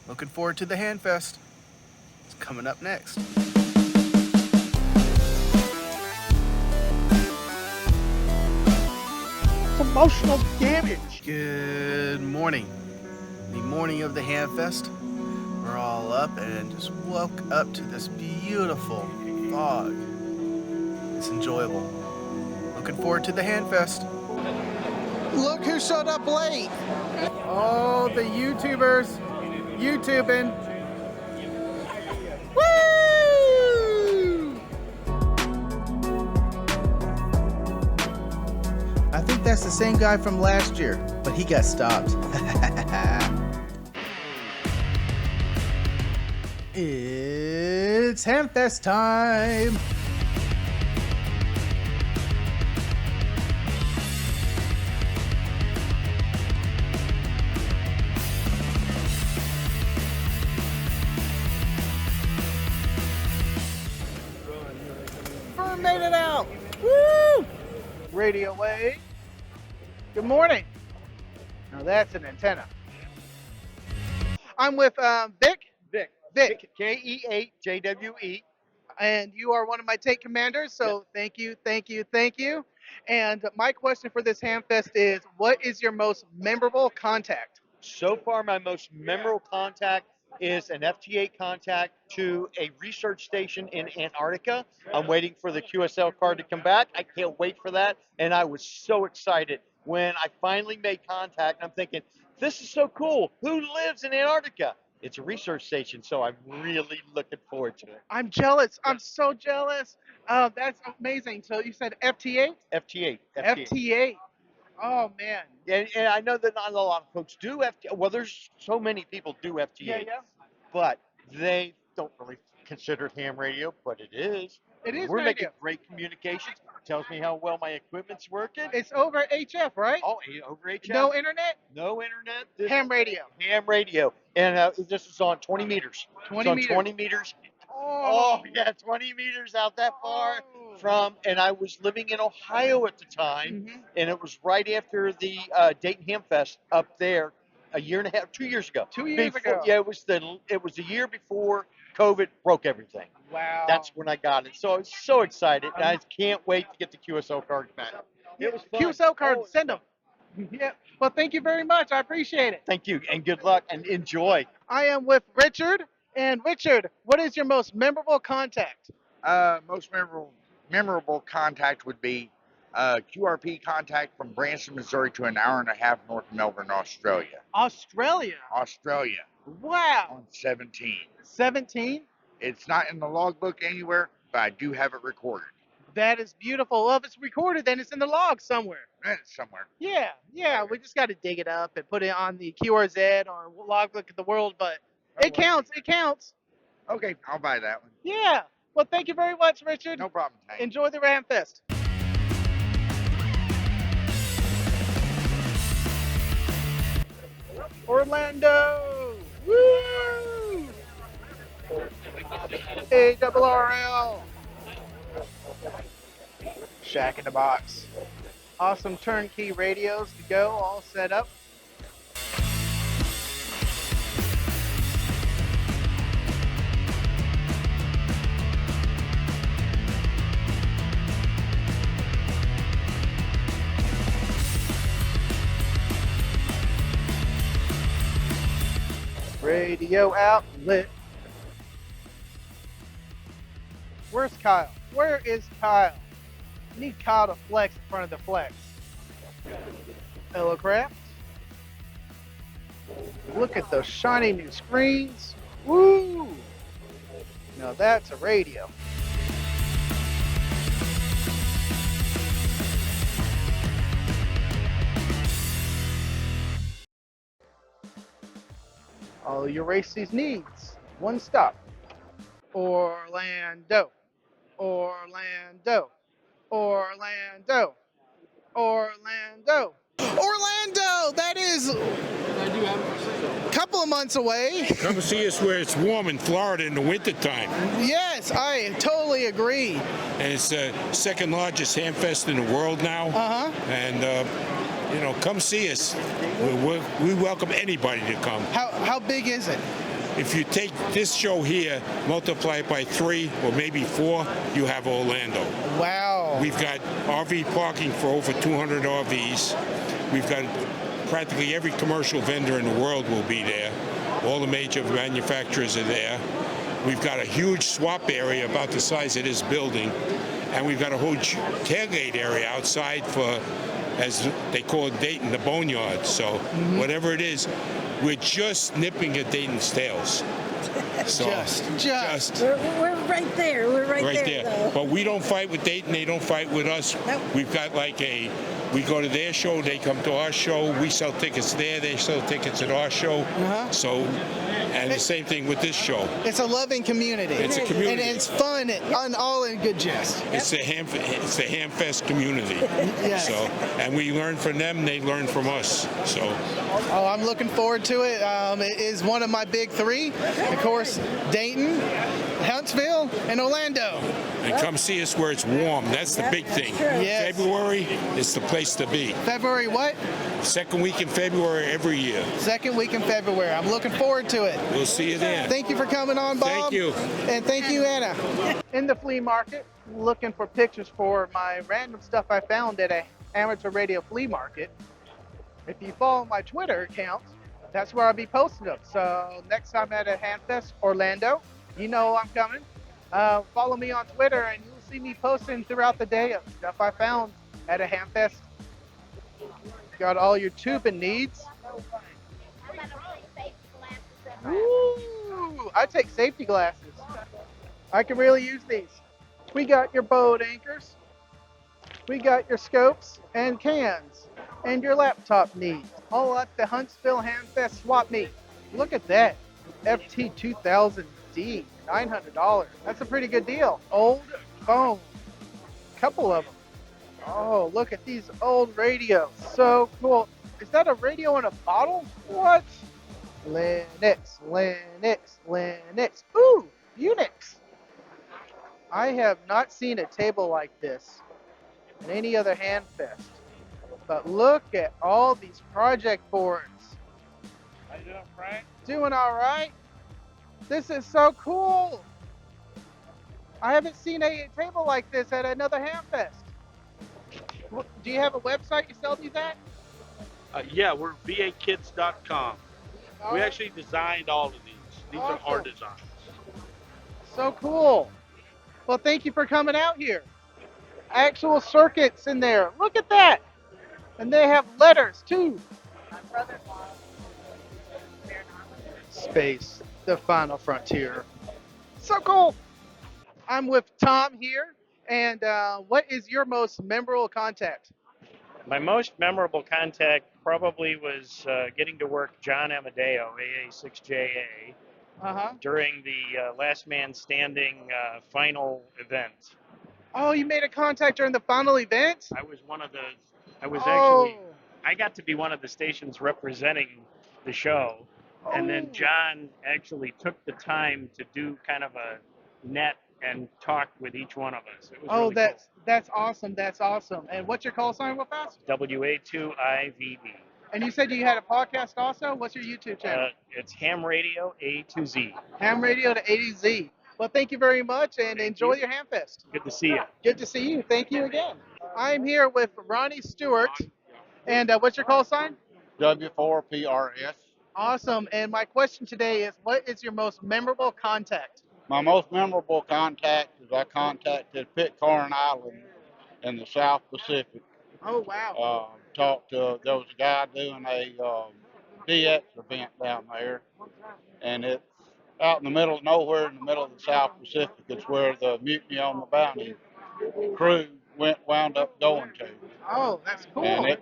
Looking forward to the Hamfest. It's coming up next. It's emotional damage. Good morning. The morning of the Hamfest. We're all up and just woke up to this beautiful fog. It's enjoyable. Looking forward to the Hamfest. Look who showed up late. Oh, the YouTubers. YouTubing. Woo! I think that's the same guy from last year, but he got stopped. It's Hamfest time. Fern made it out. Woo! Radio wave. Good morning. Now that's an antenna. I'm with Vic. Vic, K-E-8-J-W-E. and you are one of my take commanders, so thank you. And my question for this Hamfest is, what is your most memorable contact? So far, my most memorable contact is an FTA contact to a research station in Antarctica. I'm waiting for the QSL card to come back. I can't wait for that. And I was so excited when I finally made contact. I'm thinking, this is so cool. Who lives in Antarctica? It's a research station, so I'm really looking forward to it. I'm jealous. I'm so jealous. That's amazing. So you said FT8? FTA. FT8. Oh, man. And I know that not a lot of folks do FTA. Well, there's so many people do FTA, but they don't really consider it ham radio, but it is. It is We're radio. making great communications. Tells me how well my equipment's working. It's over HF, right? Oh, over HF. No internet? No internet. This Ham radio. Ham radio. And this is on 20 meters. 20 it's meters. on 20 meters. Oh, Yeah, 20 meters out that far Oh. from, and I was living in Ohio at the time, Mhm. and it was right after the Dayton Hamfest up there a year and a half, 2 years ago. 2 years Before- ago. Yeah, it was a year before COVID broke everything. Wow. That's when I got it. So I was so excited. And I can't wait to get the QSL card back. It was fun. QSL card, Oh, send them. Yeah. Well, thank you very much. I appreciate it. Thank you, and good luck, and enjoy. I am with Richard. And Richard, what is your most memorable contact? Most memorable contact would be QRP contact from Branson, Missouri to an hour and a half north of Melbourne, Australia. Australia. Wow. On 17. 17? It's not in the logbook anywhere, but I do have it recorded. That is beautiful. Well, if it's recorded, then it's in the log somewhere. It's somewhere. Yeah. We just got to dig it up and put it on the QRZ or logbook of the world, but it counts. Okay, I'll buy that one. Yeah. Well, thank you very much, Richard. No problem, Hank. Enjoy the Hamfest. Orlando. Woo! ARRL. Shack in the Box. Awesome turnkey radios to go, all set up. Radio outlet. Where's Kyle? Where is Kyle? I need Kyle to flex in front of the flex. Hello, Craft. Look at those shiny new screens. Woo! Now that's a radio. All your races needs. One stop. Orlando. Orlando. Orlando. Orlando. Orlando! That is a couple of months away. Come see us where it's warm in Florida in the wintertime. Yes, I totally agree. And it's the second largest Hamfest in the world now. Uh-huh. And, come see us. We welcome anybody to come. How big is it? If you take this show here, multiply it by 3 or maybe 4, you have Orlando. Wow. We've got RV parking for over 200 RVs. We've got practically every commercial vendor in the world will be there. All the major manufacturers are there. We've got a huge swap area about the size of this building. And we've got a whole tailgate area outside for, as they call it, Dayton, the boneyard. So whatever it is, we're just nipping at Dayton's tails. So Just. We're right there. We're right there. Though. But we don't fight with Dayton. They don't fight with us. Nope. We've got like we go to their show, they come to our show. We sell tickets there. They sell tickets at our show. So, and the same thing with this show. It's a loving community. It's a community. And it's fun and all in good jest. It's the Hamfest community. Yes. So, and we learn from them. They learn from us. So. Oh, I'm looking forward to it. It is one of my big 3. Of course, Dayton, Huntsville, and Orlando. And come see us where it's warm. That's the big thing. Yes. February is the place to be. February what? Second week in February every year. Second week in February. I'm looking forward to it. We'll see you there. Thank you for coming on, Bob. Thank you. And thank you, Anna. In the flea market, looking for pictures for my random stuff I found at a amateur radio flea market. If you follow my Twitter account, that's where I'll be posting them. So next time at a Hamfest, Orlando, you know I'm coming. Follow me on Twitter and you'll see me posting throughout the day of stuff I found at a Hamfest. Got all your tubing needs. Ooh, I take safety glasses. I can really use these. We got your boat anchors. We got your scopes and cans and your laptop needs. All at the Huntsville Hamfest swap meet. Look at that. FT2000D, $900. That's a pretty good deal. Old phone. Couple of them. Oh, look at these old radios. So cool. Is that a radio in a bottle? What? Linux. Ooh, Unix. I have not seen a table like this at any other Hamfest. But look at all these project boards. How you doing, Frank? Doing all right. This is so cool. I haven't seen a table like this at another Hamfest. Do you have a website you sell these at? Yeah, we're vakids.com. We Oh, actually designed all of these. These are our Awesome. designs. So cool. Well, thank you for coming out here. Actual circuits in there. Look at that. And they have letters too. Space, the final frontier. So cool. I'm with Tom here. And what is your most memorable contact? My most memorable contact probably was getting to work John Amadeo, AA6JA, during the Last Man Standing final event. Oh, you made a contact during the final event? I was Oh. I got to be one of the stations representing the show. And then John actually took the time to do kind of a net and talk with each one of us. It was really That's awesome. That's awesome. And what's your call sign with us? cool. WA2IVB. And you said you had a podcast also? What's your YouTube channel? It's Ham Radio A to Z. Ham Radio to A to Z. Well, thank you very much and Thank enjoy you. your Hamfest. Good to see you. Good to see you. Thank you again. I'm here with Ronnie Stewart. And what's your call sign? W4PRS. Awesome. And my question today is, what is your most memorable contact? My most memorable contact is I contacted Pitcairn Island in the South Pacific. Oh, wow. There was a guy doing a DX event down there, and it's out in the middle of nowhere in the middle of the South Pacific. It's where the Mutiny on the Bounty crew wound up going to. Oh, that's cool. And it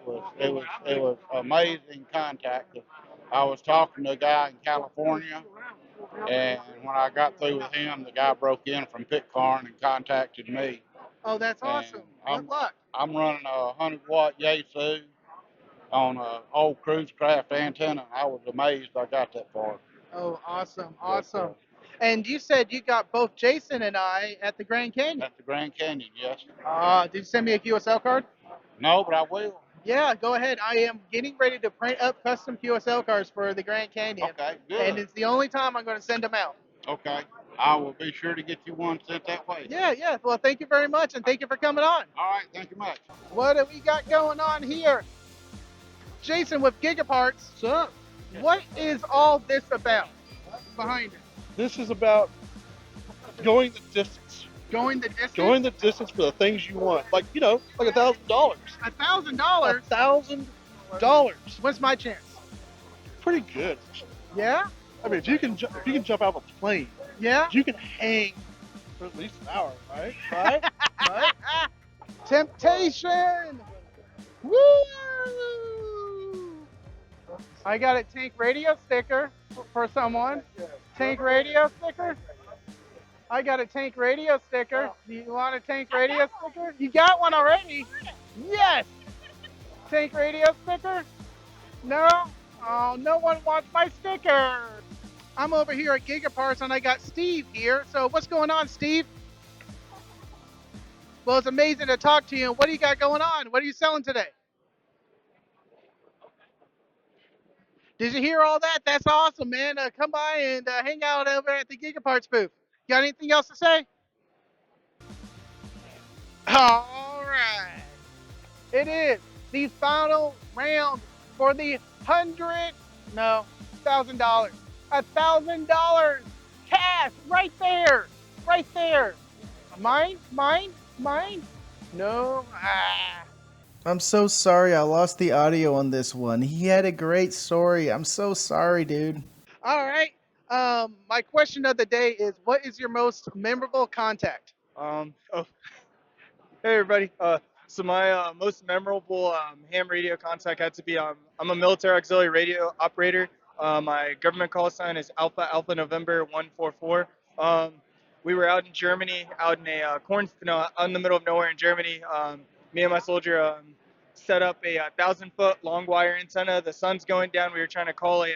was amazing contact. I was talking to a guy in California, and when I got through with him, the guy broke in from Pitcairn and contacted me. Oh, that's awesome. Good luck. I'm running a 100-watt Yaesu on an old cruise craft antenna, and I was amazed I got that far. Oh, awesome. Awesome. And you said you got both Jason and I at the Grand Canyon. At the Grand Canyon, yes. Did you send me a QSL card? No, but I will. Yeah, go ahead. I am getting ready to print up custom QSL cars for the Grand Canyon. Okay, And good. it's the only time I'm going to send them out. Okay. I will be sure to get you one sent that way. Yeah. Well, thank you very much, and thank you for coming on. All right, thank you much. What do we got going on here? Jason with Gigaparts. What's up? What is all this about behind it? This is about going the distance. Going the distance? Going the distance for the things you want. Like, like $1,000. $1,000? $1,000. What's my chance? Pretty good. Yeah? I mean, if you can jump out of a plane, Yeah? you can hang for at least an hour, right? Right? Temptation! Woo! I got a Tank Radio sticker for someone. Tank Radio sticker? I got a Tank Radio sticker. Do you want a Tank Radio sticker? You got one already? Yes! Tank Radio sticker? No? Oh, no one wants my sticker. I'm over here at Gigaparts and I got Steve here. So what's going on, Steve? Well, it's amazing to talk to you. What do you got going on? What are you selling today? Did you hear all that? That's awesome, man. Come by and hang out over at the Gigaparts booth. Got anything else to say? All right. It is the final round for the $1,000. $1,000 cash right there. Right there. Mine? No. I'm so sorry I lost the audio on this one. He had a great story. I'm so sorry, dude. All right. My question of the day is, what is your most memorable contact? Hey everybody. So my most memorable ham radio contact had to be I'm a military auxiliary radio operator. My government call sign is Alpha Alpha November 144. We were out in Germany, out in a out in the middle of nowhere in Germany. Me and my soldier set up a 1,000-foot long wire antenna. The sun's going down. We were trying to call a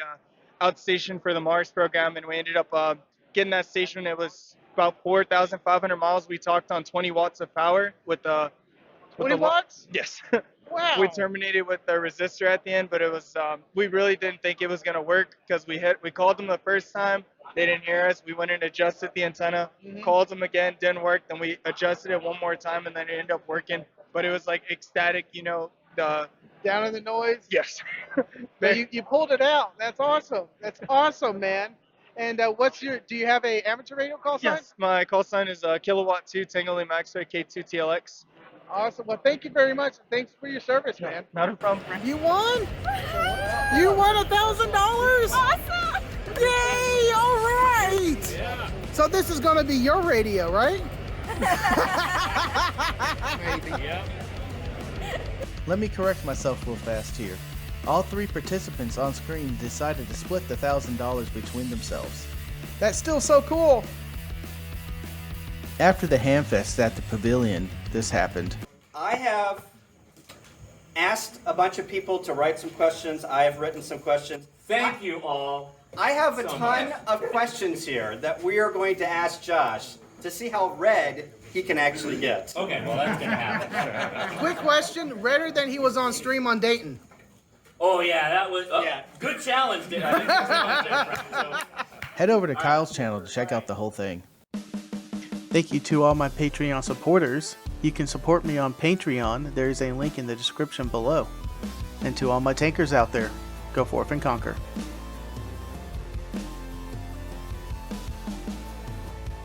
outstation for the Mars program, and we ended up getting that station. It was about 4,500 miles. We talked on 20 watts of power with the 20 watts? Yes. Wow. We terminated with the resistor at the end, but it was we really didn't think it was gonna work because we called them the first time, they didn't hear us. We went and adjusted the antenna, called them again, didn't work. Then we adjusted it one more time, and then it ended up working. But it was like ecstatic, the Down in the noise? yes. But you pulled it out. That's awesome. That's awesome, man. And do you have a amateur radio call sign? Yes, my call sign is Kilowatt 2 Tango Lima X-Ray K2 TLX. Awesome. Well, thank you very much. Thanks for your service, man. Not a problem. You won? You won $1,000? Awesome! Yay! All right. Yeah. So this is going to be your radio, right? Maybe. Yeah. Let me correct myself real fast here. All three participants on screen decided to split the $1,000 between themselves. That's still so cool! After the Hamfest at the pavilion, this happened. I have asked a bunch of people to write some questions. I have written some questions. Thank you all. I have a ton of questions here that we are going to ask Josh to see how red he can actually get. Okay, well that's gonna happen. Quick question, redder than he was on stream on Dayton. Oh yeah, that was good challenge. I think that's a bunch different, Head over to Kyle's channel to check out the whole thing. Thank you to all my Patreon supporters. You can support me on Patreon. There is a link in the description below. And to all my tankers out there, go forth and conquer.